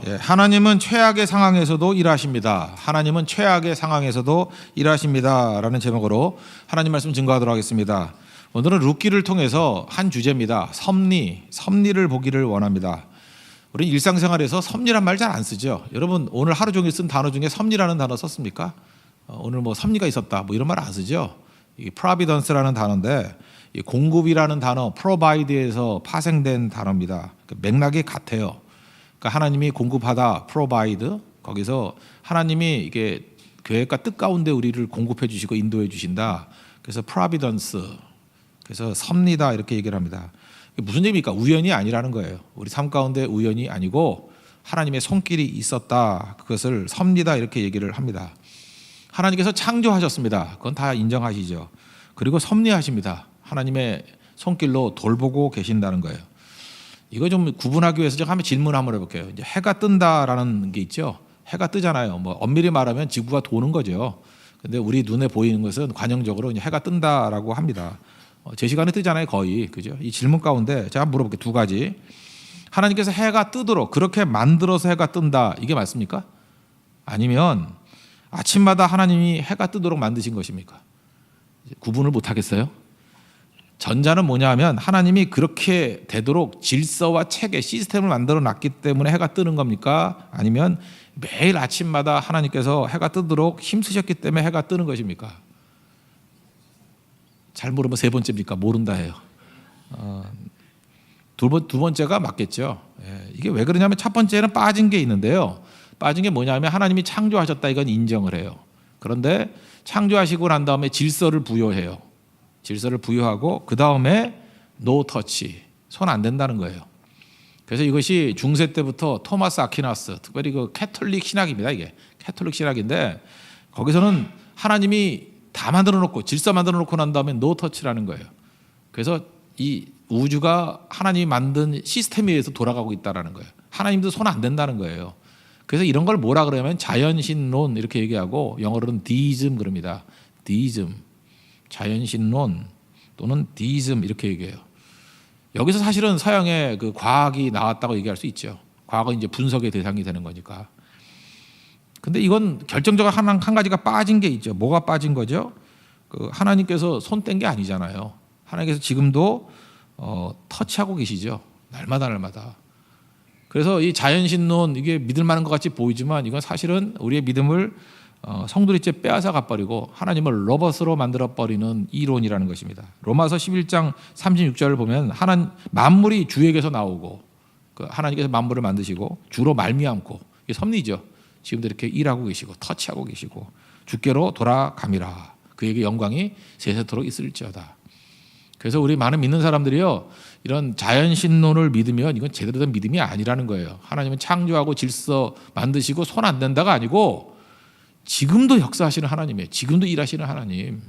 예, 하나님은 최악의 상황에서도 일하십니다. 하나님은 최악의 상황에서도 일하십니다라는 제목으로 하나님 말씀 증거하도록 하겠습니다. 오늘은 룻기를 통해서 한 주제입니다. 섭리를 보기를 원합니다. 우리는 일상생활에서 섭리란 말 잘 안 쓰죠. 여러분 오늘 하루 종일 쓴 단어 중에 섭리라는 단어 썼습니까? 오늘 뭐 섭리가 있었다 뭐 이런 말 안 쓰죠. 이 providence라는 단어인데 이 공급이라는 단어 provide에서 파생된 단어입니다. 맥락이 같아요. 그러니까 하나님이 공급하다 provide, 거기서 하나님이 이게 계획과 뜻 가운데 우리를 공급해 주시고 인도해 주신다. 그래서 providence, 그래서 섭리다 이렇게 얘기를 합니다. 무슨 얘기입니까? 우연이 아니라는 거예요. 우리 삶 가운데 우연이 아니고 하나님의 손길이 있었다. 그것을 섭리다 이렇게 얘기를 합니다. 하나님께서 창조하셨습니다. 그건 다 인정하시죠. 그리고 섭리하십니다. 하나님의 손길로 돌보고 계신다는 거예요. 이거 좀 구분하기 위해서 제가 한번 질문 한번 해볼게요. 이제 해가 뜬다라는 게 있죠. 해가 뜨잖아요. 뭐 엄밀히 말하면 지구가 도는 거죠. 근데 우리 눈에 보이는 것은 관용적으로 이제 해가 뜬다라고 합니다. 제 시간에 뜨잖아요, 거의. 그죠? 이 질문 가운데 제가 물어볼게요. 두 가지. 하나님께서 해가 뜨도록 그렇게 만들어서 해가 뜬다. 이게 맞습니까? 아니면 아침마다 하나님이 해가 뜨도록 만드신 것입니까? 구분을 못 하겠어요? 전자는 뭐냐 하면 하나님이 그렇게 되도록 질서와 체계, 시스템을 만들어 놨기 때문에 해가 뜨는 겁니까? 아니면 매일 아침마다 하나님께서 해가 뜨도록 힘쓰셨기 때문에 해가 뜨는 것입니까? 잘 모르면 세 번째입니까? 모른다 해요. 두 번째가 맞겠죠. 이게 왜 그러냐면 첫 번째는 빠진 게 있는데요. 빠진 게 뭐냐면 하나님이 창조하셨다 이건 인정을 해요. 그런데 창조하시고 난 다음에 질서를 부여해요. 질서를 부여하고 그 다음에 노 터치, 손 안 된다는 거예요. 그래서 이것이 중세 때부터 토마스 아퀴나스, 특별히 그 캐톨릭 신학입니다. 이게 캐톨릭 신학인데 거기서는 하나님이 다 만들어 놓고 질서 만들어 놓고 난 다음에 노 터치라는 거예요. 그래서 이 우주가 하나님이 만든 시스템에 의해서 돌아가고 있다라는 거예요. 하나님도 손 안 된다는 거예요. 그래서 이런 걸 뭐라 그러냐면 자연신론 이렇게 얘기하고 영어로는 디이즘 그럽니다. 디이즘. 자연신론 또는 디이즘 이렇게 얘기해요. 여기서 사실은 서양의 그 과학이 나왔다고 얘기할 수 있죠. 과학은 이제 분석의 대상이 되는 거니까. 근데 이건 결정적으로 한 가지가 빠진 게 있죠. 뭐가 빠진 거죠? 그 하나님께서 손 뗀 게 아니잖아요. 하나님께서 지금도 터치하고 계시죠. 날마다. 그래서 이 자연신론 이게 믿을 만한 것 같이 보이지만 이건 사실은 우리의 믿음을 성도리째 빼앗아 가버리고 하나님을 로봇으로 만들어버리는 이론이라는 것입니다. 로마서 11장 36절을 보면 만물이 주에게서 나오고 하나님께서 만물을 만드시고 주로 말미암고 이게 섭리죠. 지금도 이렇게 일하고 계시고 터치하고 계시고 주께로 돌아감이라 그에게 영광이 세세토록 있을지어다. 그래서 우리 많은 믿는 사람들이요 이런 자연신론을 믿으면 이건 제대로 된 믿음이 아니라는 거예요. 하나님은 창조하고 질서 만드시고 손 안 된다가 아니고 지금도 역사하시는 하나님이에요. 지금도 일하시는 하나님.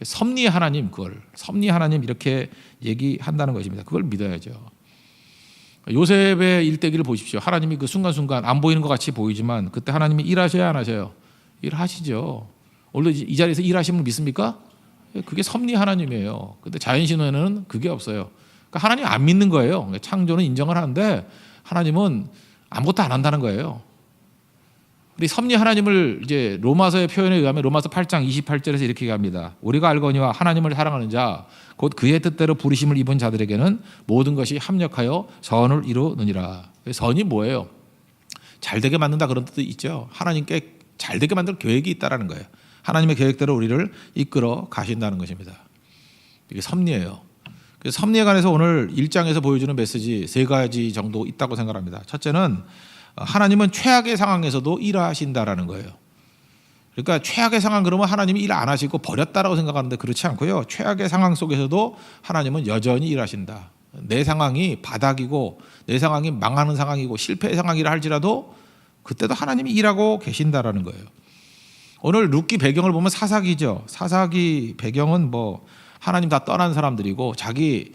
섭리의 하나님, 그걸 섭리의 하나님 이렇게 얘기한다는 것입니다. 그걸 믿어야죠. 요셉의 일대기를 보십시오. 하나님이 그 순간순간 안 보이는 것 같이 보이지만 그때 하나님이 일하셔야 안 하셔요? 일하시죠. 원래 이 자리에서 일하시는 분 믿습니까? 그게 섭리 하나님이에요. 근데 자연신론에는 그게 없어요. 그러니까 하나님 안 믿는 거예요. 창조는 인정을 하는데 하나님은 아무것도 안 한다는 거예요. 우리 섭리 하나님을 이제 로마서의 표현에 의하면 로마서 8장 28절에서 이렇게 얘기합니다. 우리가 알거니와 하나님을 사랑하는 자 곧 그의 뜻대로 부르심을 입은 자들에게는 모든 것이 합력하여 선을 이루느니라. 선이 뭐예요? 잘되게 만든다 그런 뜻도 있죠. 하나님께 잘되게 만들 계획이 있다라는 거예요. 하나님의 계획대로 우리를 이끌어 가신다는 것입니다. 이게 섭리예요. 그래서 섭리에 관해서 오늘 1장에서 보여주는 메시지 세 가지 정도 있다고 생각합니다. 첫째는 하나님은 최악의 상황에서도 일하신다라는 거예요. 그러니까 최악의 상황 그러면 하나님이 일 안 하시고 버렸다라고 생각하는데 그렇지 않고요. 최악의 상황 속에서도 하나님은 여전히 일하신다. 내 상황이 바닥이고 내 상황이 망하는 상황이고 실패의 상황이라 할지라도 그때도 하나님이 일하고 계신다라는 거예요. 오늘 룻기 배경을 보면 사사기죠. 사사기 배경은 뭐 하나님 다 떠난 사람들이고 자기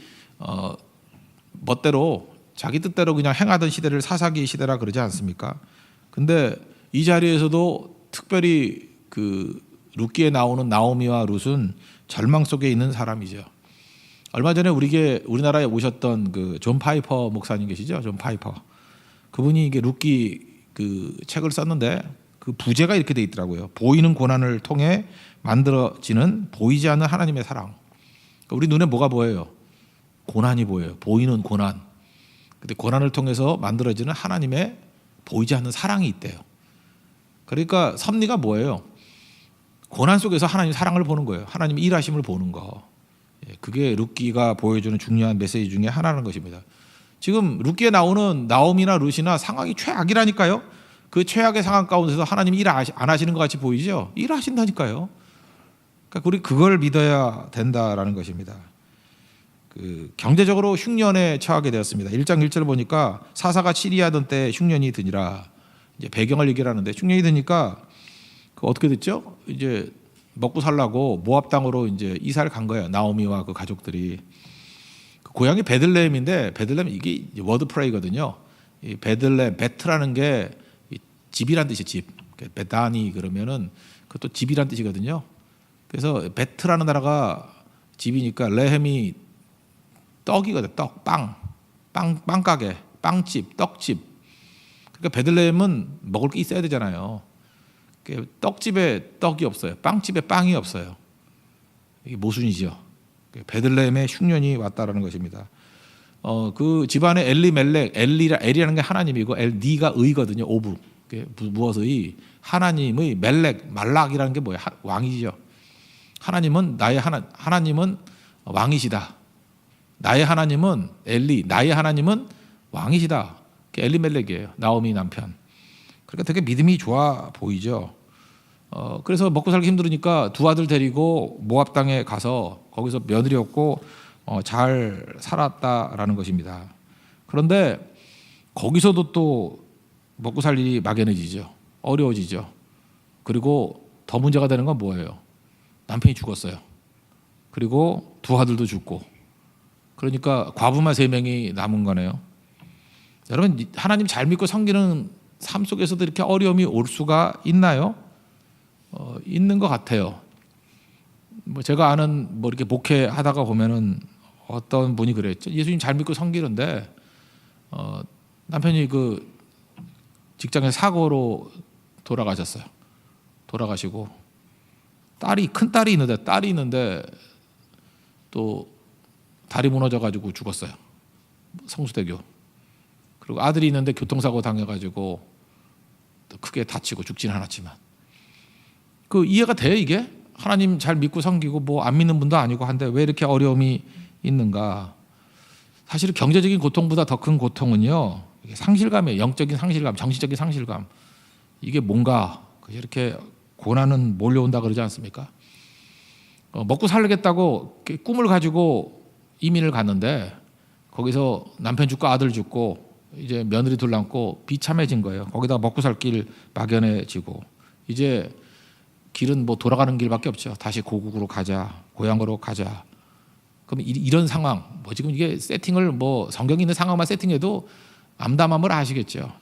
멋대로 자기 뜻대로 그냥 행하던 시대를 사사기 시대라 그러지 않습니까? 근데 이 자리에서도 특별히 그 룻기에 나오는 나오미와 룻은 절망 속에 있는 사람이죠. 얼마 전에 우리나라에 오셨던 그 존 파이퍼 목사님 계시죠? 존 파이퍼. 그분이 이게 룻기 그 책을 썼는데 그 부제가 이렇게 돼 있더라고요. 보이는 고난을 통해 만들어지는 보이지 않는 하나님의 사랑. 그러니까 우리 눈에 뭐가 보여요? 고난이 보여요. 보이는 고난. 근데 고난을 통해서 만들어지는 하나님의 보이지 않는 사랑이 있대요. 그러니까 섭리가 뭐예요? 고난 속에서 하나님 사랑을 보는 거예요. 하나님 일하심을 보는 거. 그게 룻기가 보여주는 중요한 메시지 중에 하나라는 것입니다. 지금 룻기에 나오는 나옴이나 룻이나 상황이 최악이라니까요. 그 최악의 상황 가운데서 하나님 일 안 하시는 것 같이 보이죠? 일하신다니까요. 그러니까 우리 그걸 믿어야 된다라는 것입니다. 그 경제적으로 흉년에 처하게 되었습니다. 1장 1절을 보니까 사사가 치리하던 때 흉년이 드니라. 이제 배경을 얘기하는데 흉년이 드니까 그 어떻게 됐죠? 이제 먹고 살라고 모압 땅으로 이제 이사를 간 거예요. 나오미와 그 가족들이. 그 고향이 베들레헴인데 베들레헴 이게 워드 프레이거든요. 이 베들레헴 베트라는 게 집이란 뜻이 집. 베다니 그러면은 그것도 집이란 뜻이거든요. 그래서 베트라는 나라가 집이니까 레헴이 떡이거든. 떡, 빵 가게, 빵집, 떡집. 그러니까 베들레헴은 먹을 게 있어야 되잖아요. 떡집에 떡이 없어요. 빵집에 빵이 없어요. 이게 모순이죠. 베들레헴에 흉년이 왔다라는 것입니다. 그 집안에 엘리라는 게 하나님이고 니가 의거든요. 오브. 무엇의 하나님의 멜렉 말락이라는 게 뭐예요? 왕이죠. 하나님은 하나님은 왕이시다. 나의 하나님은 나의 하나님은 왕이시다. 엘리멜렉이에요. 나오미 남편. 그러니까 되게 믿음이 좋아 보이죠. 그래서 먹고 살기 힘들으니까 두 아들 데리고 모압 땅에 가서 거기서 며느리 얻고 잘 살았다라는 것입니다. 그런데 거기서도 또 먹고 살 일이 막연해지죠. 어려워지죠. 그리고 더 문제가 되는 건 뭐예요? 남편이 죽었어요. 그리고 두 아들도 죽고. 그러니까 과부만 3명이 남은 거네요. 여러분 하나님 잘 믿고 섬기는 삶 속에서도 이렇게 어려움이 올 수가 있나요? 있는 것 같아요. 뭐 제가 아는 뭐 이렇게 목회하다가 보면은 어떤 분이 그랬죠. 예수님 잘 믿고 섬기는데 남편이 그 직장에 사고로 돌아가셨어요. 돌아가시고 큰 딸이 있는데 또 다리 무너져가지고 죽었어요. 성수대교. 그리고 아들이 있는데 교통사고 당해가지고 또 크게 다치고 죽지는 않았지만 그 이해가 돼요 이게? 하나님 잘 믿고 섬기고 뭐 안 믿는 분도 아니고 한데 왜 이렇게 어려움이 있는가? 사실 경제적인 고통보다 더 큰 고통은요 상실감이에요. 영적인 상실감, 정신적인 상실감. 이게 뭔가 이렇게 고난은 몰려온다 그러지 않습니까? 먹고 살겠다고 꿈을 가지고 이민을 갔는데 거기서 남편 죽고 아들 죽고 이제 며느리 둘 남고 비참해진 거예요. 거기다 먹고 살 길 막연해지고 이제 길은 뭐 돌아가는 길밖에 없죠. 다시 고국으로 가자, 고향으로 가자. 그럼 이런 상황, 뭐 지금 이게 세팅을 뭐 성경에 있는 상황만 세팅해도 암담함을 아시겠죠.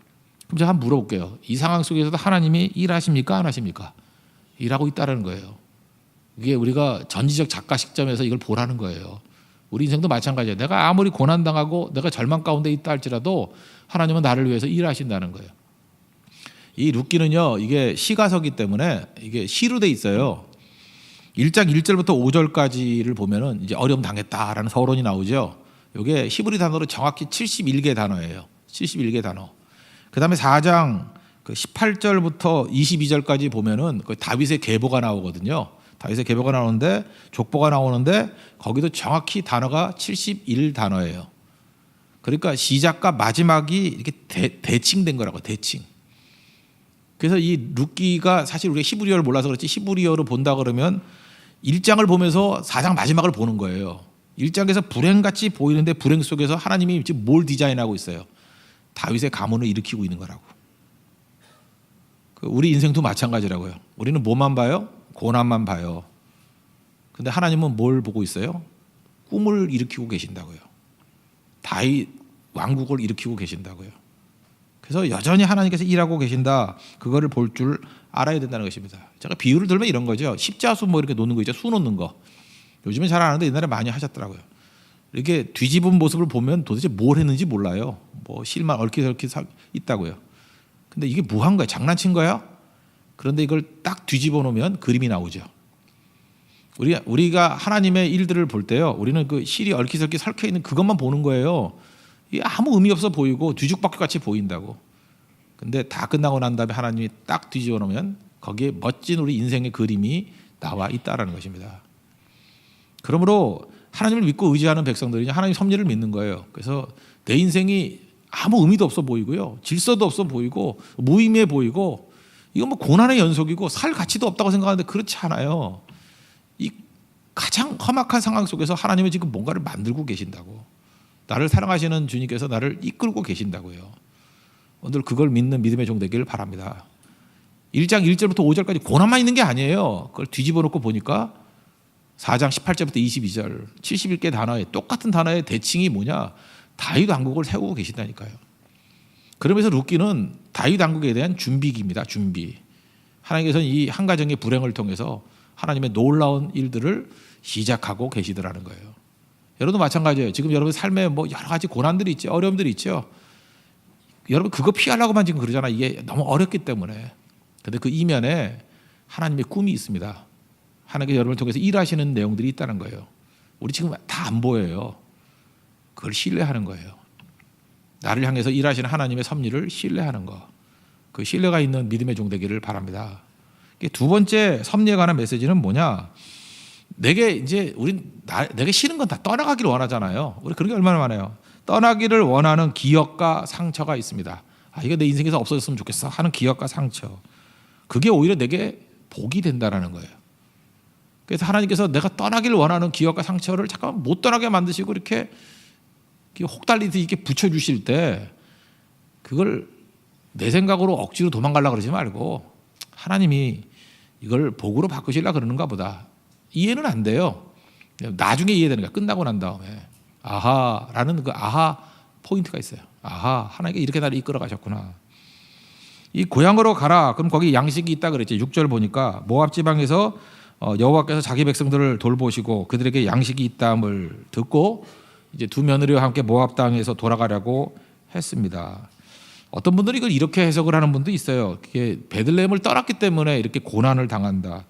그럼 제가 한번 물어볼게요. 이 상황 속에서도 하나님이 일하십니까, 안 하십니까? 일하고 있다는 거예요. 이게 우리가 전지적 작가 시점에서 이걸 보라는 거예요. 우리 인생도 마찬가지예요. 내가 아무리 고난당하고 내가 절망 가운데 있다 할지라도 하나님은 나를 위해서 일하신다는 거예요. 이 룻기는요, 이게 시가서기 때문에 이게 시로 돼 있어요. 1장 1절부터 5절까지를 보면은 이제 어려움 당했다라는 서론이 나오죠. 이게 히브리 단어로 정확히 71개 단어예요. 71개 단어. 그다음에 4장 18절부터 22절까지 보면은 다윗의 계보가 나오거든요. 다윗의 계보가 나오는데 족보가 나오는데 거기도 정확히 단어가 71단어예요. 그러니까 시작과 마지막이 이렇게 대칭된 거라고, 대칭. 그래서 이 룻기가 사실 우리가 히브리어를 몰라서 그렇지 히브리어로 본다 그러면 1장을 보면서 4장 마지막을 보는 거예요. 1장에서 불행같이 보이는데 불행 속에서 하나님이 지금 뭘 디자인하고 있어요? 다윗의 가문을 일으키고 있는 거라고. 우리 인생도 마찬가지라고요. 우리는 뭐만 봐요? 고난만 봐요. 근데 하나님은 뭘 보고 있어요? 꿈을 일으키고 계신다고요. 다윗 왕국을 일으키고 계신다고요. 그래서 여전히 하나님께서 일하고 계신다. 그거를 볼 줄 알아야 된다는 것입니다. 제가 비유를 들면 이런 거죠. 십자수 뭐 이렇게 놓는 거 있죠. 수 놓는 거. 요즘은 잘 안 하는데 옛날에 많이 하셨더라고요. 이렇게 뒤집은 모습을 보면 도대체 뭘 했는지 몰라요. 뭐 실만 얽히설키 있다고요. 근데 이게 뭐 한 거야? 장난친 거야? 그런데 이걸 딱 뒤집어 놓으면 그림이 나오죠. 우리가 하나님의 일들을 볼 때요, 우리는 그 실이 얽히설키 설켜 있는 그것만 보는 거예요. 이게 아무 의미 없어 보이고 뒤죽박죽 같이 보인다고. 근데 다 끝나고 난 다음에 하나님이 딱 뒤집어 놓으면 거기에 멋진 우리 인생의 그림이 나와 있다라는 것입니다. 그러므로 하나님을 믿고 의지하는 백성들이 하나님 섭리를 믿는 거예요. 그래서 내 인생이 아무 의미도 없어 보이고요, 질서도 없어 보이고 무의미해 보이고, 이건 뭐 고난의 연속이고 살 가치도 없다고 생각하는데 그렇지 않아요. 이 가장 험악한 상황 속에서 하나님은 지금 뭔가를 만들고 계신다고. 나를 사랑하시는 주님께서 나를 이끌고 계신다고요. 오늘 그걸 믿는 믿음의 종 되기를 바랍니다. 1장 1절부터 5절까지 고난만 있는 게 아니에요. 그걸 뒤집어 놓고 보니까 4장 18절부터 22절 71개 단어에 똑같은 단어의 대칭이 뭐냐? 다윗 왕국을 세우고 계신다니까요. 그러면서 룻기는 다윗 왕국에 대한 준비기입니다. 준비. 하나님께서는 이 한 가정의 불행을 통해서 하나님의 놀라운 일들을 시작하고 계시더라는 거예요. 여러분도 마찬가지예요. 지금 여러분 삶에 뭐 여러 가지 고난들이 있죠. 어려움들이 있죠. 여러분 그거 피하려고만 지금 그러잖아. 이게 너무 어렵기 때문에. 그런데 그 이면에 하나님의 꿈이 있습니다. 하나님께서 여러분을 통해서 일하시는 내용들이 있다는 거예요. 우리 지금 다 안 보여요. 그걸 신뢰하는 거예요. 나를 향해서 일하시는 하나님의 섭리를 신뢰하는 거. 그 신뢰가 있는 믿음의 종 되기를 바랍니다. 두 번째 섭리에 관한 메시지는 뭐냐? 내게 싫은 건 다 떠나가기를 원하잖아요. 우리 그런 게 얼마나 많아요. 떠나기를 원하는 기억과 상처가 있습니다. 이거 내 인생에서 없어졌으면 좋겠어 하는 기억과 상처. 그게 오히려 내게 복이 된다라는 거예요. 그래서 하나님께서 내가 떠나기를 원하는 기억과 상처를 잠깐 못 떠나게 만드시고 이렇게 혹달리듯이 이렇게 붙여주실 때, 그걸 내 생각으로 억지로 도망가려고 그러지 말고 하나님이 이걸 복으로 바꾸시려고 그러는가 보다. 이해는 안 돼요. 나중에 이해되는 거야. 끝나고 난 다음에 아하라는 그 아하 포인트가 있어요. 아하, 하나님께 이렇게 나를 이끌어 가셨구나. 이 고향으로 가라. 그럼 거기 양식이 있다 그랬죠. 6절 보니까 모압 지방에서 여호와께서 자기 백성들을 돌보시고 그들에게 양식이 있다함을 듣고 이제 두 며느리와 함께 모압 땅에서 돌아가려고 했습니다. 어떤 분들이 이걸 이렇게 해석을 하는 분도 있어요. 그게 베들레헴을 떠났기 때문에 이렇게 고난을 당한다.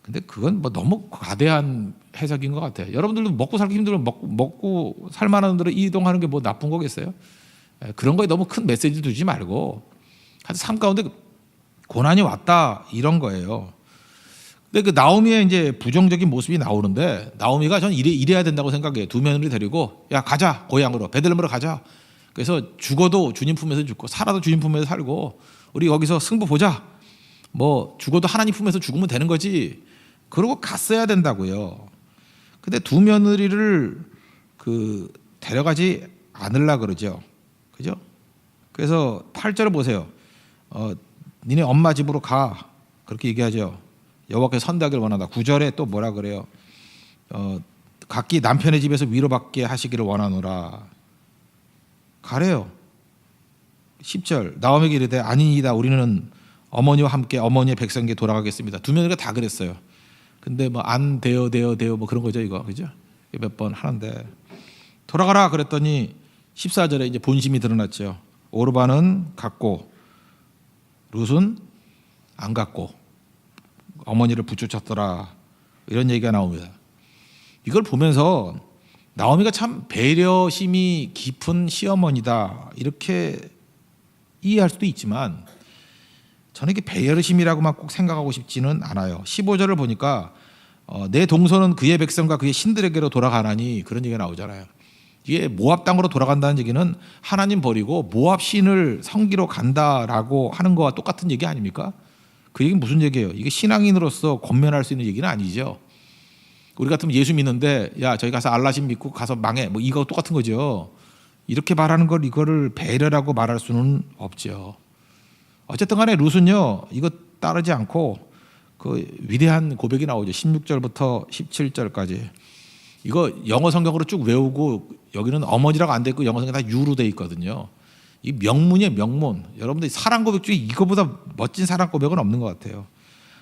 근데 그건 뭐 너무 과대한 해석인 것 같아요. 여러분들도 먹고 살기 힘들면 먹고 살만한 데로 이동하는 게 뭐 나쁜 거겠어요? 그런 거에 너무 큰 메시지 두지 말고 삶 가운데 고난이 왔다 이런 거예요. 근데 그 나오미의 이제 부정적인 모습이 나오는데, 나오미가 전 이래야 된다고 생각해요. 두 며느리 데리고 야 가자, 고향으로 베들레헴으로 가자. 그래서 죽어도 주님 품에서 죽고 살아도 주님 품에서 살고 우리 여기서 승부 보자. 뭐 죽어도 하나님 품에서 죽으면 되는 거지. 그러고 갔어야 된다고요. 근데 두 며느리를 데려가지 않으려 그러죠. 그죠? 그래서 8절을 보세요. 니네 엄마 집으로 가. 그렇게 얘기하죠. 여호와께서 선대하기를 원한다. 9절에 또 뭐라 그래요? 각기 남편의 집에서 위로받게 하시기를 원하노라. 가래요. 10절 나오미에게 이르되 아니이다. 우리는 어머니와 함께 어머니의 백성에게 돌아가겠습니다. 두 며느리가 다 그랬어요. 근데 뭐 안 되어 뭐 그런 거죠, 이거. 그죠? 몇 번 하는데 돌아가라 그랬더니 14절에 이제 본심이 드러났죠. 오르바는 갔고 룻은 안 갔고 어머니를 부쫓았더라. 이런 얘기가 나옵니다. 이걸 보면서 나오미가 참 배려심이 깊은 시어머니다 이렇게 이해할 수도 있지만, 저는 이게 배려심이라고만 꼭 생각하고 싶지는 않아요. 15절을 보니까 내 동서는 그의 백성과 그의 신들에게로 돌아가나니 그런 얘기가 나오잖아요. 이게 모압 땅으로 돌아간다는 얘기는 하나님 버리고 모압 신을 섬기러 간다라고 하는 거와 똑같은 얘기 아닙니까? 그 얘기는 무슨 얘기예요? 이게 신앙인으로서 권면할 수 있는 얘기는 아니죠. 우리 같으면 예수 믿는데 야 저희 가서 알라신 믿고 가서 망해 뭐 이거 똑같은 거죠. 이렇게 말하는 걸 이거를 배려라고 말할 수는 없죠. 어쨌든 간에 룻은요 이거 따르지 않고 그 위대한 고백이 나오죠. 16절부터 17절까지. 이거 영어 성경으로 쭉 외우고 여기는 어머니라고 안 돼 있고 영어 성경 다 유로 돼 있거든요. 이 명문이에요, 명문. 여러분들 사랑 고백 중에 이거보다 멋진 사랑 고백은 없는 것 같아요.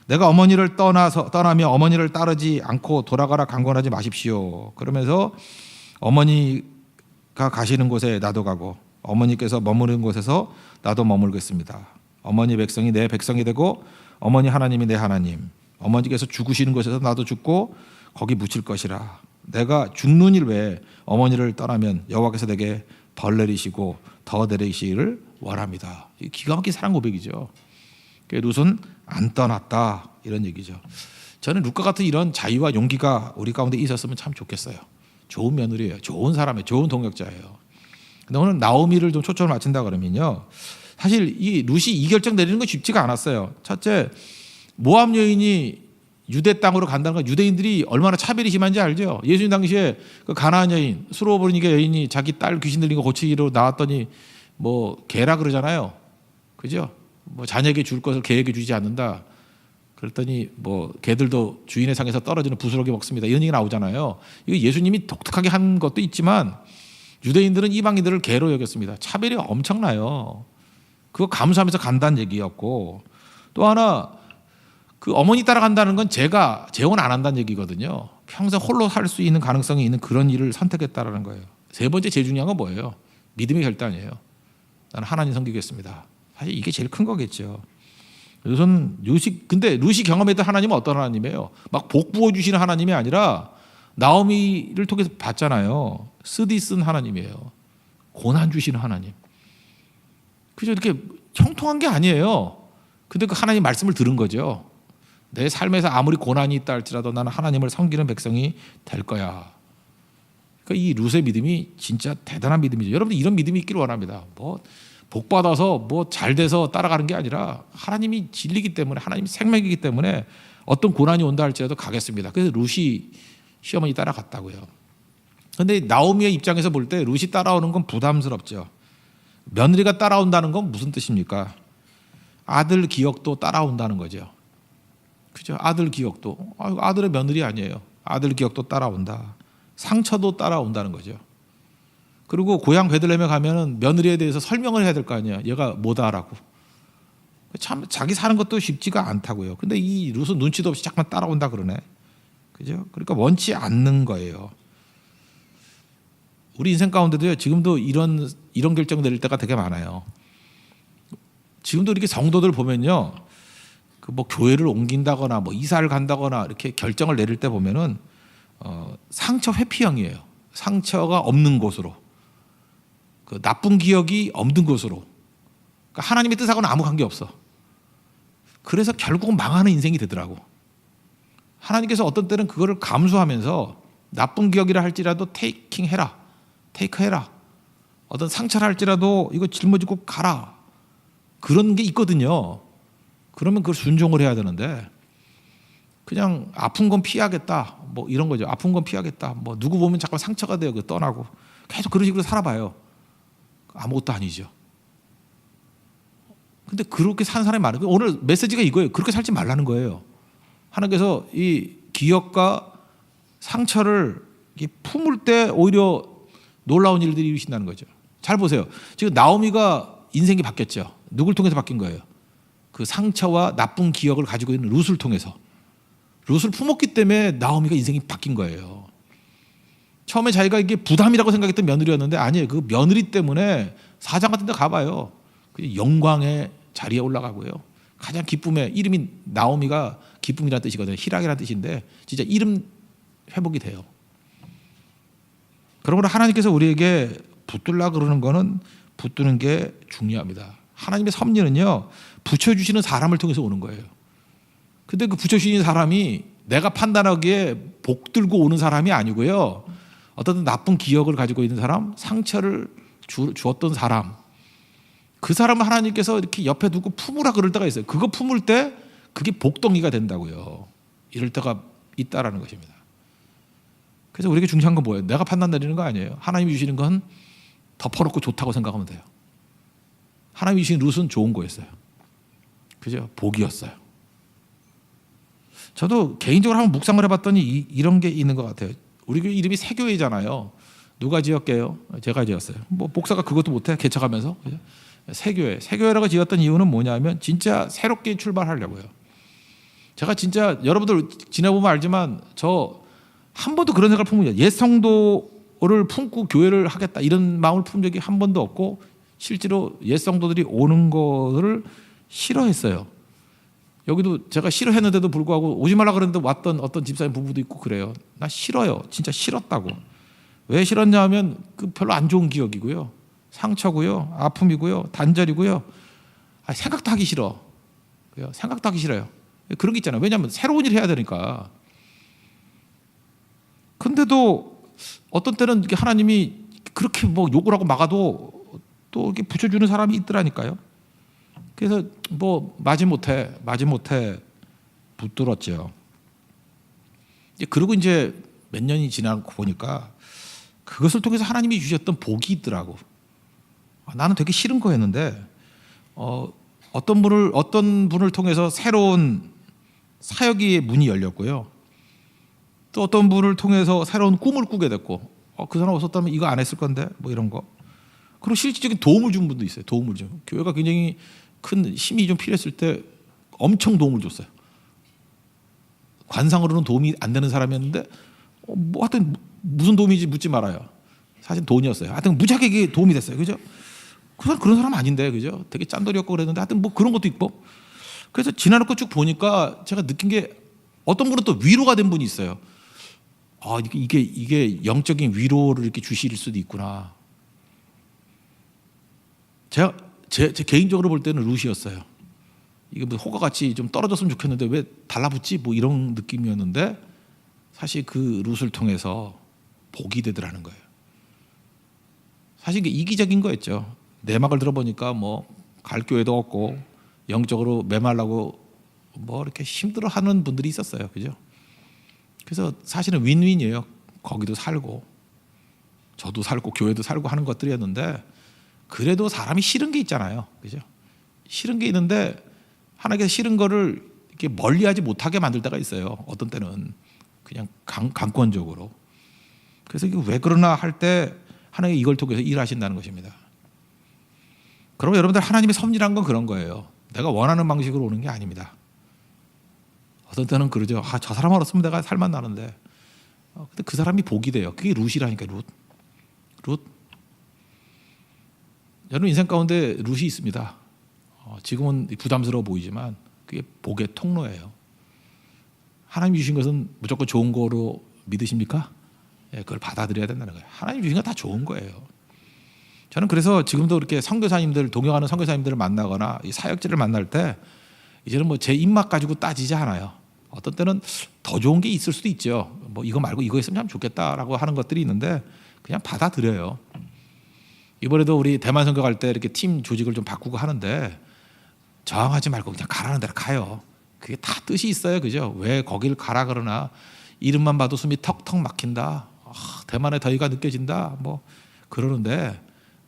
내가 어머니를 떠나며 어머니를 따르지 않고 돌아가라 강권하지 마십시오. 그러면서 어머니가 가시는 곳에 나도 가고 어머니께서 머무는 곳에서 나도 머물겠습니다. 어머니 백성이 내 백성이 되고 어머니 하나님이 내 하나님. 어머니께서 죽으시는 곳에서 나도 죽고 거기 묻힐 것이라. 내가 죽는 일 외에 어머니를 떠나면 여호와께서 내게 벌 내리시고 더 내리시기를 원합니다. 기가 막힌 사랑 고백이죠. 룻은 안 떠났다 이런 얘기죠. 저는 룻과 같은 이런 자유와 용기가 우리 가운데 있었으면 참 좋겠어요. 좋은 며느리예요. 좋은 사람이에요. 좋은 동역자예요. 근데 오늘 나오미를 좀 초점을 맞춘다 그러면요. 사실 이 룻이 이 결정 내리는 건 쉽지가 않았어요. 첫째, 모압 여인이 유대 땅으로 간다는 건 유대인들이 얼마나 차별이 심한지 알죠. 예수님 당시에 그 가나안 여인, 수로보니까 여인이 자기 딸 귀신 들린 거 고치기로 나왔더니 뭐 개라 그러잖아요. 그죠? 뭐 자녀에게 줄 것을 개에게 주지 않는다. 그랬더니 뭐 개들도 주인의 상에서 떨어지는 부스러기 먹습니다. 이런 얘기 나오잖아요. 이거 예수님이 독특하게 한 것도 있지만 유대인들은 이방인들을 개로 여겼습니다. 차별이 엄청나요. 그거 감수하면서 간다는 얘기였고, 또 하나 그 어머니 따라간다는 건 제가 재혼 안 한다는 얘기거든요. 평생 홀로 살 수 있는 가능성이 있는 그런 일을 선택했다라는 거예요. 세 번째 제일 중요한 건 뭐예요? 믿음의 결단이에요. 나는 하나님 섬기겠습니다. 사실 이게 제일 큰 거겠죠. 근데 룻이 경험했던 하나님은 어떤 하나님이에요? 막 복 부어 주시는 하나님이 아니라 나오미를 통해서 봤잖아요. 쓰디 쓴 하나님이에요. 고난 주시는 하나님. 그죠? 이렇게 형통한 게 아니에요. 근데 그 하나님 말씀을 들은 거죠. 내 삶에서 아무리 고난이 있다 할지라도 나는 하나님을 섬기는 백성이 될 거야. 그러니까 이 룻의 믿음이 진짜 대단한 믿음이죠. 여러분들 이런 믿음이 있기를 원합니다. 뭐 복 받아서 뭐 잘 돼서 따라가는 게 아니라 하나님이 진리이기 때문에, 하나님이 생명이기 때문에 어떤 고난이 온다 할지라도 가겠습니다. 그래서 룻이 시어머니 따라갔다고요. 그런데 나오미의 입장에서 볼 때 룻이 따라오는 건 부담스럽죠. 며느리가 따라온다는 건 무슨 뜻입니까? 아들 기억도 따라온다는 거죠. 그죠? 아들 기억도. 아들의 며느리 아니에요. 아들 기억도 따라온다. 상처도 따라온다는 거죠. 그리고 고향 베들레헴에 가면은 며느리에 대해서 설명을 해야 될 거 아니에요. 얘가 뭐다라고. 참 자기 사는 것도 쉽지가 않다고요. 근데 이 룻은 눈치도 없이 자꾸만 따라온다 그러네. 그죠? 그러니까 원치 않는 거예요. 우리 인생 가운데도요. 지금도 이런 결정 내릴 때가 되게 많아요. 지금도 이렇게 성도들 보면요. 그 뭐 교회를 옮긴다거나 뭐 이사를 간다거나 이렇게 결정을 내릴 때 보면은 상처 회피형이에요. 상처가 없는 곳으로. 그 나쁜 기억이 없는 곳으로. 그러니까 하나님의 뜻하고는 아무 관계 없어. 그래서 결국은 망하는 인생이 되더라고. 하나님께서 어떤 때는 그거를 감수하면서 나쁜 기억이라 할지라도 테이크 해라. 어떤 상처를 할지라도 이거 짊어지고 가라. 그런 게 있거든요. 그러면 그걸 순종을 해야 되는데 그냥 아픈 건 피하겠다. 뭐 이런 거죠. 아픈 건 피하겠다. 뭐 누구 보면 잠깐 상처가 돼요. 그 떠나고. 계속 그런 식으로 살아봐요. 아무것도 아니죠. 근데 그렇게 사는 사람이 많아요. 오늘 메시지가 이거예요. 그렇게 살지 말라는 거예요. 하나님께서 이 기억과 상처를 품을 때 오히려 놀라운 일들이 일으킨다는 거죠. 잘 보세요. 지금 나오미가 인생이 바뀌었죠. 누굴 통해서 바뀐 거예요? 그 상처와 나쁜 기억을 가지고 있는 룻을 통해서. 룻을 품었기 때문에 나오미가 인생이 바뀐 거예요. 처음에 자기가 이게 부담이라고 생각했던 며느리였는데 아니에요. 그 며느리 때문에 사장 같은 데 가봐요. 영광의 자리에 올라가고요. 가장 기쁨의 이름이 나오미가 기쁨이라는 뜻이거든요. 희락이라는 뜻인데 진짜 이름 회복이 돼요. 그러므로 하나님께서 우리에게 붙들라 그러는 거는 붙드는 게 중요합니다. 하나님의 섭리는요. 붙여주시는 사람을 통해서 오는 거예요. 근데 그 붙여주시는 사람이 내가 판단하기에 복 들고 오는 사람이 아니고요. 어떤 나쁜 기억을 가지고 있는 사람, 상처를 주었던 사람, 그 사람을 하나님께서 이렇게 옆에 두고 품으라 그럴 때가 있어요. 그거 품을 때 그게 복덩이가 된다고요. 이럴 때가 있다라는 것입니다. 그래서 우리에게 중요한 건 뭐예요? 내가 판단 내리는 거 아니에요. 하나님이 주시는 건 덮어놓고 좋다고 생각하면 돼요. 하나님이 주신 룻은 좋은 거였어요. 그죠? 복이었어요. 저도 개인적으로 한번 묵상을 해봤더니 이런 게 있는 것 같아요. 우리 교회 이름이 새교회잖아요. 누가 지었게요? 제가 지었어요. 뭐 목사가 그것도 못해 개척하면서. 그죠? 새교회라고 지었던 이유는 뭐냐면 진짜 새롭게 출발하려고요. 제가 진짜 여러분들 지내보면 알지만 저 한 번도 그런 생각을 품은 옛 성도 품고 교회를 하겠다 이런 마음을 품 적이 한 번도 없고 실제로 옛 성도들이 오는 거를 싫어했어요. 여기도 제가 싫어했는데도 불구하고 오지 말라 그랬는데 왔던 어떤 집사님 부부도 있고 그래요. 나 싫어요. 진짜 싫었다고. 왜 싫었냐 하면 그 별로 안 좋은 기억이고요. 상처고요. 아픔이고요. 단절이고요. 생각도 하기 싫어. 생각도 하기 싫어요. 그런 게 있잖아요. 왜냐하면 새로운 일을 해야 되니까. 근데도 어떤 때는 하나님이 그렇게 뭐 욕을 하고 막아도 또 이렇게 붙여주는 사람이 있더라니까요. 그래서 뭐 마지못해 붙들었죠. 그리고 이제 몇 년이 지나고 보니까 그것을 통해서 하나님이 주셨던 복이 있더라고. 나는 되게 싫은 거였는데 어떤 분을 통해서 새로운 사역의 문이 열렸고요. 또 어떤 분을 통해서 새로운 꿈을 꾸게 됐고, 그 사람 없었다면 이거 안 했을 건데 뭐 이런 거. 그리고 실질적인 도움을 준 분도 있어요. 도움을 좀. 교회가 굉장히 큰 힘이 좀 필요했을 때 엄청 도움을 줬어요. 관상으로는 도움이 안 되는 사람이었는데 뭐 하여튼 무슨 도움인지 묻지 말아요. 사실 돈이었어요. 하여튼 무지하게 도움이 됐어요. 그죠? 그런 사람 아닌데, 그죠? 되게 짠돌이었고 그랬는데 하여튼 뭐 그런 것도 있고. 그래서 지나놓고 쭉 보니까 제가 느낀 게 어떤 분은 또 위로가 된 분이 있어요. 이게 영적인 위로를 이렇게 주실 수도 있구나. 제 개인적으로 볼 때는 룻이었어요. 이게 뭐 호가같이 좀 떨어졌으면 좋겠는데 왜 달라붙지? 뭐 이런 느낌이었는데 사실 그 룻을 통해서 복이 되더라는 거예요. 사실 이게 이기적인 거였죠. 내막을 들어보니까 뭐 갈 교회도 없고 영적으로 메말라고 뭐 이렇게 힘들어하는 분들이 있었어요. 그죠? 그래서 사실은 윈윈이에요. 거기도 살고 저도 살고 교회도 살고 하는 것들이었는데 그래도 사람이 싫은 게 있잖아요. 그죠? 싫은 게 있는데 하나님께서 싫은 거를 이렇게 멀리하지 못하게 만들 때가 있어요. 어떤 때는 그냥 강권적으로. 그래서 이게 왜 그러나 할 때 하나님이 이걸 통해서 일하신다는 것입니다. 그러면 여러분들 하나님의 섭리란 건 그런 거예요. 내가 원하는 방식으로 오는 게 아닙니다. 어떤 때는 그러죠. 저 사람 알았으면 내가 살만 나는데. 근데 그 사람이 복이 돼요. 그게 룻이라니까. 룻. 여러분 인생 가운데 룻이 있습니다. 지금은 부담스러워 보이지만 그게 복의 통로예요. 하나님 주신 것은 무조건 좋은 거로 믿으십니까? 그걸 받아들여야 된다는 거예요. 하나님 주신 건 다 좋은 거예요. 저는 그래서 지금도 이렇게 선교사님들, 동경하는 선교사님들을 만나거나 이 사역지를 만날 때 이제는 뭐 제 입맛 가지고 따지지 않아요. 어떤 때는 더 좋은 게 있을 수도 있죠. 뭐 이거 말고 이거 했으면 참 좋겠다라고 하는 것들이 있는데 그냥 받아들여요. 이번에도 우리 대만 선교 갈 때 이렇게 팀 조직을 좀 바꾸고 하는데 저항하지 말고 그냥 가라는 대로 가요. 그게 다 뜻이 있어요. 그죠? 왜 거길 가라 그러나 이름만 봐도 숨이 턱턱 막힌다. 대만의 더위가 느껴진다. 뭐 그러는데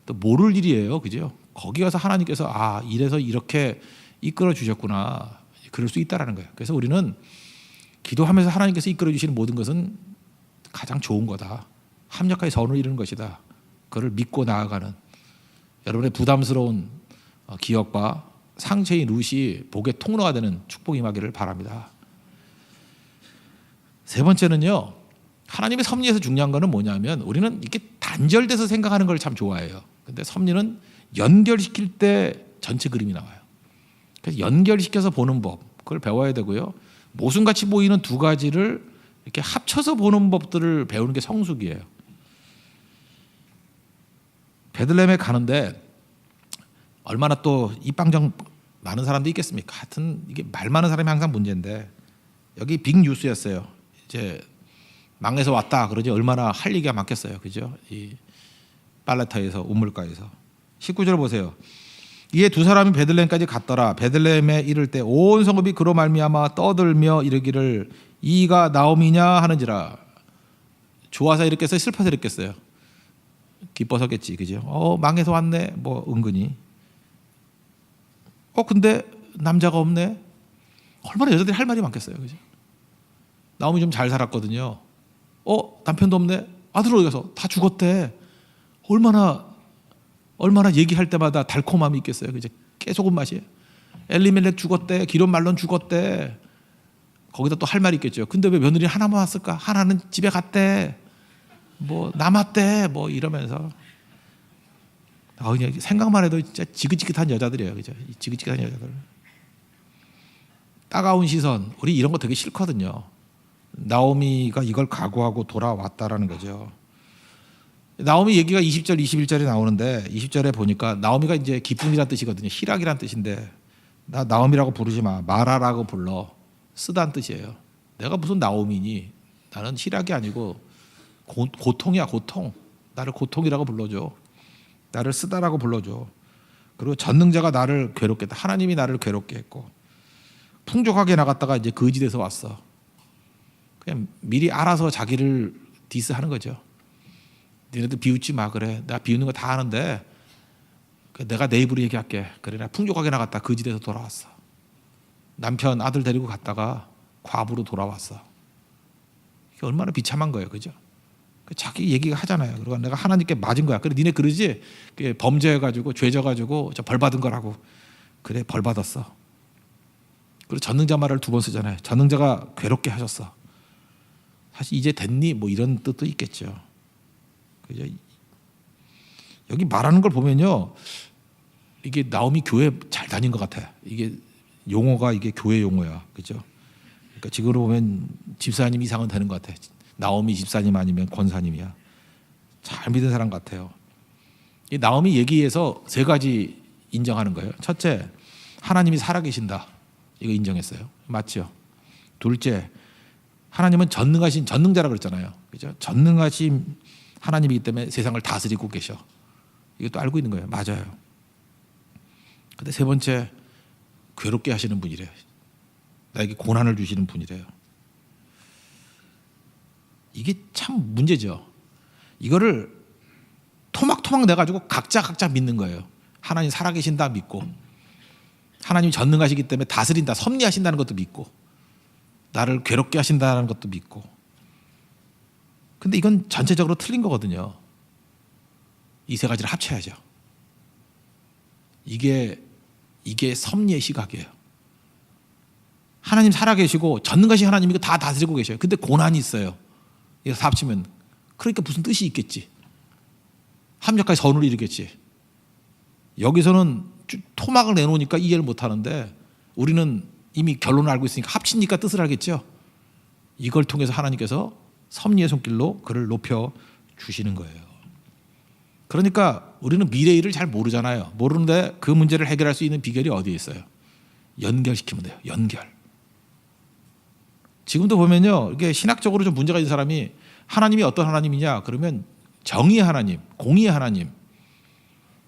또 모를 일이에요. 그죠? 거기 가서 하나님께서 이래서 이렇게 이끌어 주셨구나. 그럴 수 있다라는 거예요. 그래서 우리는 기도하면서 하나님께서 이끌어 주시는 모든 것은 가장 좋은 거다. 합력하여 선을 이루는 것이다. 그걸 믿고 나아가는 여러분의 부담스러운 기억과 상처의 룻이 복의 통로가 되는 축복이 임하기를 바랍니다. 세 번째는요. 하나님의 섭리에서 중요한 거는 뭐냐면 우리는 이렇게 단절돼서 생각하는 걸 참 좋아해요. 근데 섭리는 연결시킬 때 전체 그림이 나와요. 그래서 연결시켜서 보는 법, 그걸 배워야 되고요. 모순같이 보이는 두 가지를 이렇게 합쳐서 보는 법들을 배우는 게 성숙이에요. 베들레헴에 가는데 얼마나 또 입방정 많은 사람도 있겠습니까? 하여튼 이게 말 많은 사람이 항상 문제인데 여기 빅 뉴스였어요. 이제 망에서 왔다 그러지 얼마나 할 얘기가 많겠어요. 그죠? 이 빨레타에서 우물가에서 19절 보세요. 이에 두 사람이 베들레헴까지 갔더라. 베들레헴에 이를 때 온 성읍이 그로 말미암아 떠들며 이르기를 이가 나옴이냐 하는지라. 좋아서 이랬겠어요? 슬퍼서 이랬겠어요? 기뻐서겠지. 그죠? 망해서 왔네. 뭐 은근히. 근데 남자가 없네. 얼마나 여자들이 할 말이 많겠어요. 그죠? 나오미 좀 잘 살았거든요. 남편도 없네. 아들 어디 가서 다 죽었대. 얼마나 얘기할 때마다 달콤함이 있겠어요. 그죠? 깨소금 맛이에요. 엘리멜렉 죽었대. 기런 말론 죽었대. 거기다 또 할 말이 있겠죠. 근데 왜 며느리 하나만 왔을까? 하나는 집에 갔대. 뭐 남았대 뭐 이러면서 그냥 생각만 해도 진짜 지긋지긋한 여자들이에요, 그죠? 지긋지긋한 여자들. 따가운 시선, 우리 이런 거 되게 싫거든요. 나오미가 이걸 각오하고 돌아왔다라는 거죠. 나오미 얘기가 20절, 21절에 나오는데 20절에 보니까 나오미가 이제 기쁨이란 뜻이거든요. 희락이란 뜻인데 나 나오미라고 부르지 마. 마라라고 불러. 쓰다는 뜻이에요. 내가 무슨 나오미니? 나는 희락이 아니고 고통이야, 고통. 나를 고통이라고 불러줘. 나를 쓰다라고 불러줘. 그리고 전능자가 나를 괴롭게 했다. 하나님이 나를 괴롭게 했고 풍족하게 나갔다가 이제 거지돼서 왔어. 그냥 미리 알아서 자기를 디스하는 거죠. 너네들 비웃지 마. 그래, 나 비웃는 거 다 아는데 내가 내 입으로 얘기할게. 그래, 나 풍족하게 나갔다 거지돼서 돌아왔어. 남편 아들 데리고 갔다가 과부로 돌아왔어. 이게 얼마나 비참한 거예요, 그죠? 자기 얘기가 하잖아요. 그리고 내가 하나님께 맞은 거야. 그래, 니네 그러지? 범죄해가지고 죄져가지고 저 벌 받은 거라고. 그래, 벌 받았어. 그리고 전능자 말을 2번 쓰잖아요. 전능자가 괴롭게 하셨어. 사실 이제 됐니? 뭐 이런 뜻도 있겠죠. 그죠? 여기 말하는 걸 보면요, 이게 나오미 교회 잘 다닌 것 같아. 이게 용어가 이게 교회 용어야, 그죠? 그러니까 지금으로 보면 집사님 이상은 되는 것 같아. 나오미 집사님 아니면 권사님이야. 잘 믿은 사람 같아요. 이 나오미 얘기에서 3가지 인정하는 거예요. 첫째, 하나님이 살아계신다. 이거 인정했어요. 맞죠? 둘째, 하나님은 전능하신 전능자라 그랬잖아요. 그죠? 전능하신 하나님이기 때문에 세상을 다스리고 계셔. 이것도 알고 있는 거예요. 맞아요. 근데 3번째, 괴롭게 하시는 분이래요. 나에게 고난을 주시는 분이래요. 이게 참 문제죠. 이거를 토막토막 내가지고 각자 믿는 거예요. 하나님 살아계신다 믿고, 하나님이 전능하시기 때문에 다스린다, 섭리하신다는 것도 믿고, 나를 괴롭게 하신다는 것도 믿고. 근데 이건 전체적으로 틀린 거거든요. 이 3가지를 합쳐야죠. 이게 섭리의 시각이에요. 하나님 살아계시고 전능하신 하나님이 다 다스리고 계셔요. 근데 고난이 있어요. 이거 다 합치면 그러니까 무슨 뜻이 있겠지. 합력하여 선을 이루겠지. 여기서는 토막을 내놓으니까 이해를 못하는데 우리는 이미 결론을 알고 있으니까 합치니까 뜻을 알겠죠. 이걸 통해서 하나님께서 섭리의 손길로 그를 높여 주시는 거예요. 그러니까 우리는 미래 일을 잘 모르잖아요. 모르는데 그 문제를 해결할 수 있는 비결이 어디에 있어요? 연결시키면 돼요. 연결. 지금도 보면요, 이게 신학적으로 좀 문제가 있는 사람이 하나님이 어떤 하나님이냐 그러면 정의의 하나님, 공의의 하나님,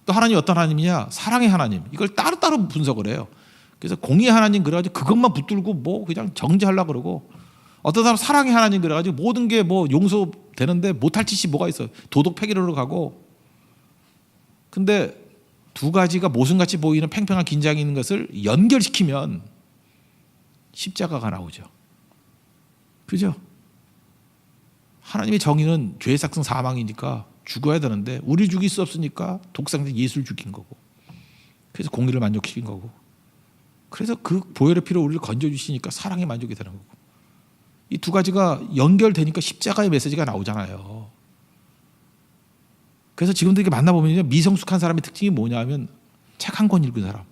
또 하나님이 어떤 하나님이냐 사랑의 하나님, 이걸 따로따로 분석을 해요. 그래서 공의의 하나님 그래가지고 그것만 붙들고 뭐 그냥 정죄하려고 그러고, 어떤 사람 사랑의 하나님 그래가지고 모든 게 뭐 용서되는데 못할 짓이 뭐가 있어요. 도덕 폐기로 가고. 근데 2가지가 모순같이 보이는 팽팽한 긴장이 있는 것을 연결시키면 십자가가 나오죠. 그죠? 하나님의 정의는 죄의 삭슨 사망이니까 죽어야 되는데 우리 죽일 수 없으니까 독생자 예수를 죽인 거고, 그래서 공의를 만족시킨 거고, 그래서 그 보혈의 피로 우리를 건져주시니까 사랑의 만족이 되는 거고, 이 2가지가 연결되니까 십자가의 메시지가 나오잖아요. 그래서 지금도 이렇게 만나보면 미성숙한 사람의 특징이 뭐냐면 책 한 권 읽은 사람,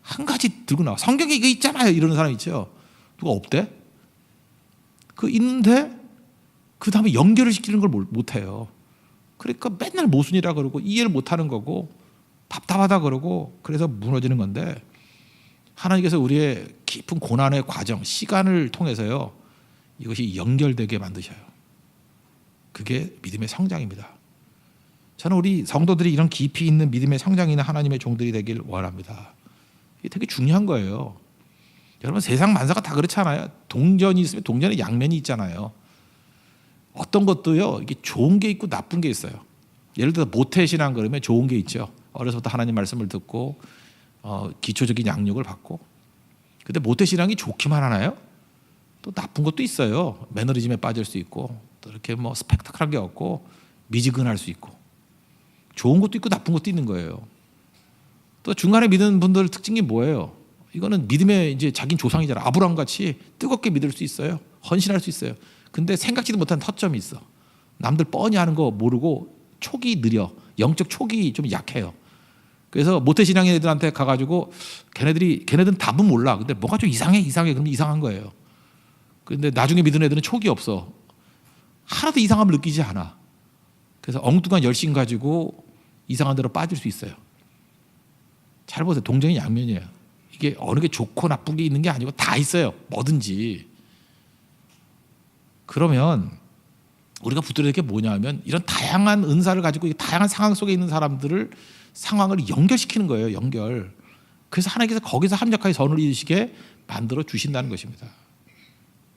한 가지 들고 나와. 성경에 이거 있잖아요 이러는 사람 있죠. 누가 없대? 그 있는데 그 다음에 연결을 시키는 걸 못해요. 그러니까 맨날 모순이라 그러고 이해를 못하는 거고 답답하다 그러고, 그래서 무너지는 건데, 하나님께서 우리의 깊은 고난의 과정, 시간을 통해서요 이것이 연결되게 만드셔요. 그게 믿음의 성장입니다. 저는 우리 성도들이 이런 깊이 있는 믿음의 성장이 있는 하나님의 종들이 되길 원합니다. 이게 되게 중요한 거예요. 여러분, 세상 만사가 다 그렇잖아요. 동전이 있으면 동전에 양면이 있잖아요. 어떤 것도요, 이게 좋은 게 있고 나쁜 게 있어요. 예를 들어 모태신앙 그러면 좋은 게 있죠. 어려서부터 하나님 말씀을 듣고 기초적인 양육을 받고. 근데 모태신앙이 좋기만 하나요? 또 나쁜 것도 있어요. 매너리즘에 빠질 수 있고, 또 이렇게 뭐 스펙타클한 게 없고 미지근할 수 있고, 좋은 것도 있고 나쁜 것도 있는 거예요. 또 중간에 믿는 분들 특징이 뭐예요? 이거는 믿음의 이제 자기는 조상이잖아. 아브라함 같이 뜨겁게 믿을 수 있어요. 헌신할 수 있어요. 근데 생각지도 못한 허점이 있어. 남들 뻔히 하는 거 모르고 촉이 느려. 영적 촉이 좀 약해요. 그래서 모태신앙인 애들한테 가가지고 걔네들은 답은 몰라. 근데 뭐가 좀 이상해. 그러면 이상한 거예요. 근데 나중에 믿는 애들은 촉이 없어. 하나도 이상함을 느끼지 않아. 그래서 엉뚱한 열심 가지고 이상한 데로 빠질 수 있어요. 잘 보세요. 동정이 양면이에요. 이게 어느 게 좋고 나쁜 게 있는 게 아니고 다 있어요. 뭐든지. 그러면 우리가 붙들어야 될 게 뭐냐면 이런 다양한 은사를 가지고 다양한 상황 속에 있는 사람들을 상황을 연결시키는 거예요. 연결. 그래서 하나님께서 거기서 합력하게 선을 이루시게 만들어 주신다는 것입니다.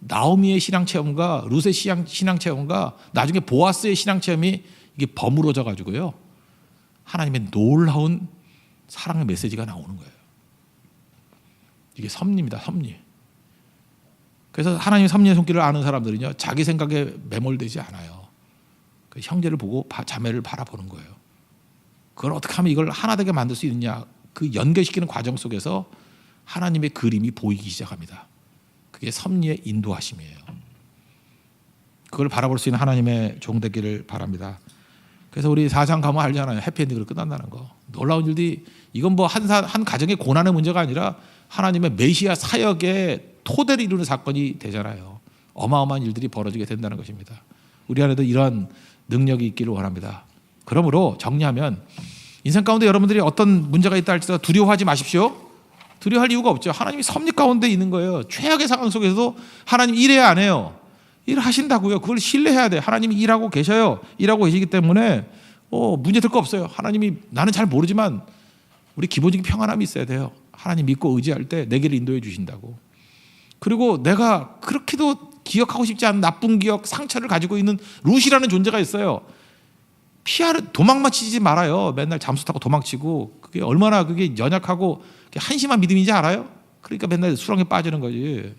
나오미의 신앙 체험과 룻의 신앙 체험과 나중에 보아스의 신앙 체험이 이게 버무러져 가지고요. 하나님의 놀라운 사랑의 메시지가 나오는 거예요. 이게 섭리입니다. 섭리. 그래서 하나님의 섭리의 손길을 아는 사람들은요, 자기 생각에 매몰되지 않아요. 그 형제를 보고 자매를 바라보는 거예요. 그걸 어떻게 하면 이걸 하나 되게 만들 수 있느냐, 그 연결시키는 과정 속에서 하나님의 그림이 보이기 시작합니다. 그게 섭리의 인도하심이에요. 그걸 바라볼 수 있는 하나님의 종 되기를 바랍니다. 그래서 우리 4장 가면 알잖아요. 해피엔딩으로 끝난다는 거. 놀라운 일들이, 이건 뭐 한 가정의 고난의 문제가 아니라 하나님의 메시아 사역의 토대를 이루는 사건이 되잖아요. 어마어마한 일들이 벌어지게 된다는 것입니다. 우리 안에도 이러한 능력이 있기를 원합니다. 그러므로 정리하면 인생 가운데 여러분들이 어떤 문제가 있다 할지라도 두려워하지 마십시오. 두려워할 이유가 없죠. 하나님이 섭리 가운데 있는 거예요. 최악의 상황 속에서도 하나님 일해야 안 해요. 일하신다고요. 그걸 신뢰해야 돼요. 하나님이 일하고 계셔요. 일하고 계시기 때문에 문제 될 거 없어요. 하나님이, 나는 잘 모르지만 우리 기본적인 평안함이 있어야 돼요. 하나님 믿고 의지할 때 내 길을 인도해 주신다고. 그리고 내가 그렇게도 기억하고 싶지 않은 나쁜 기억, 상처를 가지고 있는 룻이라는 존재가 있어요. 도망만 치지 말아요. 맨날 잠수 타고 도망치고, 그게 얼마나 그게 연약하고 한심한 믿음인지 알아요? 그러니까 맨날 수렁에 빠지는 거지.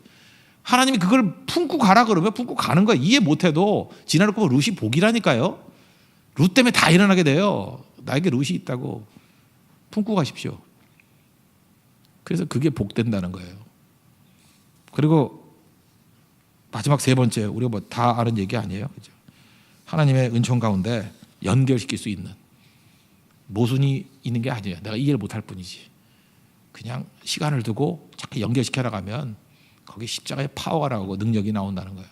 하나님이 그걸 품고 가라 그러면 품고 가는 거야. 이해 못해도 지나놓고 룻이 복이라니까요. 룻 때문에 다 일어나게 돼요. 나에게 룻이 있다고 품고 가십시오. 그래서 그게 복된다는 거예요. 그리고 마지막 세 번째, 우리가 뭐 다 아는 얘기 아니에요. 그죠? 하나님의 은총 가운데 연결시킬 수 있는 모순이 있는 게 아니에요. 내가 이해를 못할 뿐이지. 그냥 시간을 두고 자꾸 연결시켜 나가면 거기 십자가의 파워가 나오고 능력이 나온다는 거예요.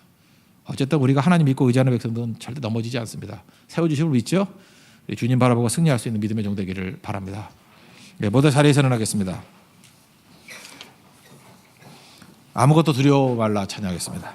어쨌든 우리가 하나님 믿고 의지하는 백성들은 절대 넘어지지 않습니다. 세워주심을 믿죠? 주님 바라보고 승리할 수 있는 믿음의 종 되기를 바랍니다. 네, 모두 자리에 선언하겠습니다. 아무것도 두려워 말라 찬양하겠습니다.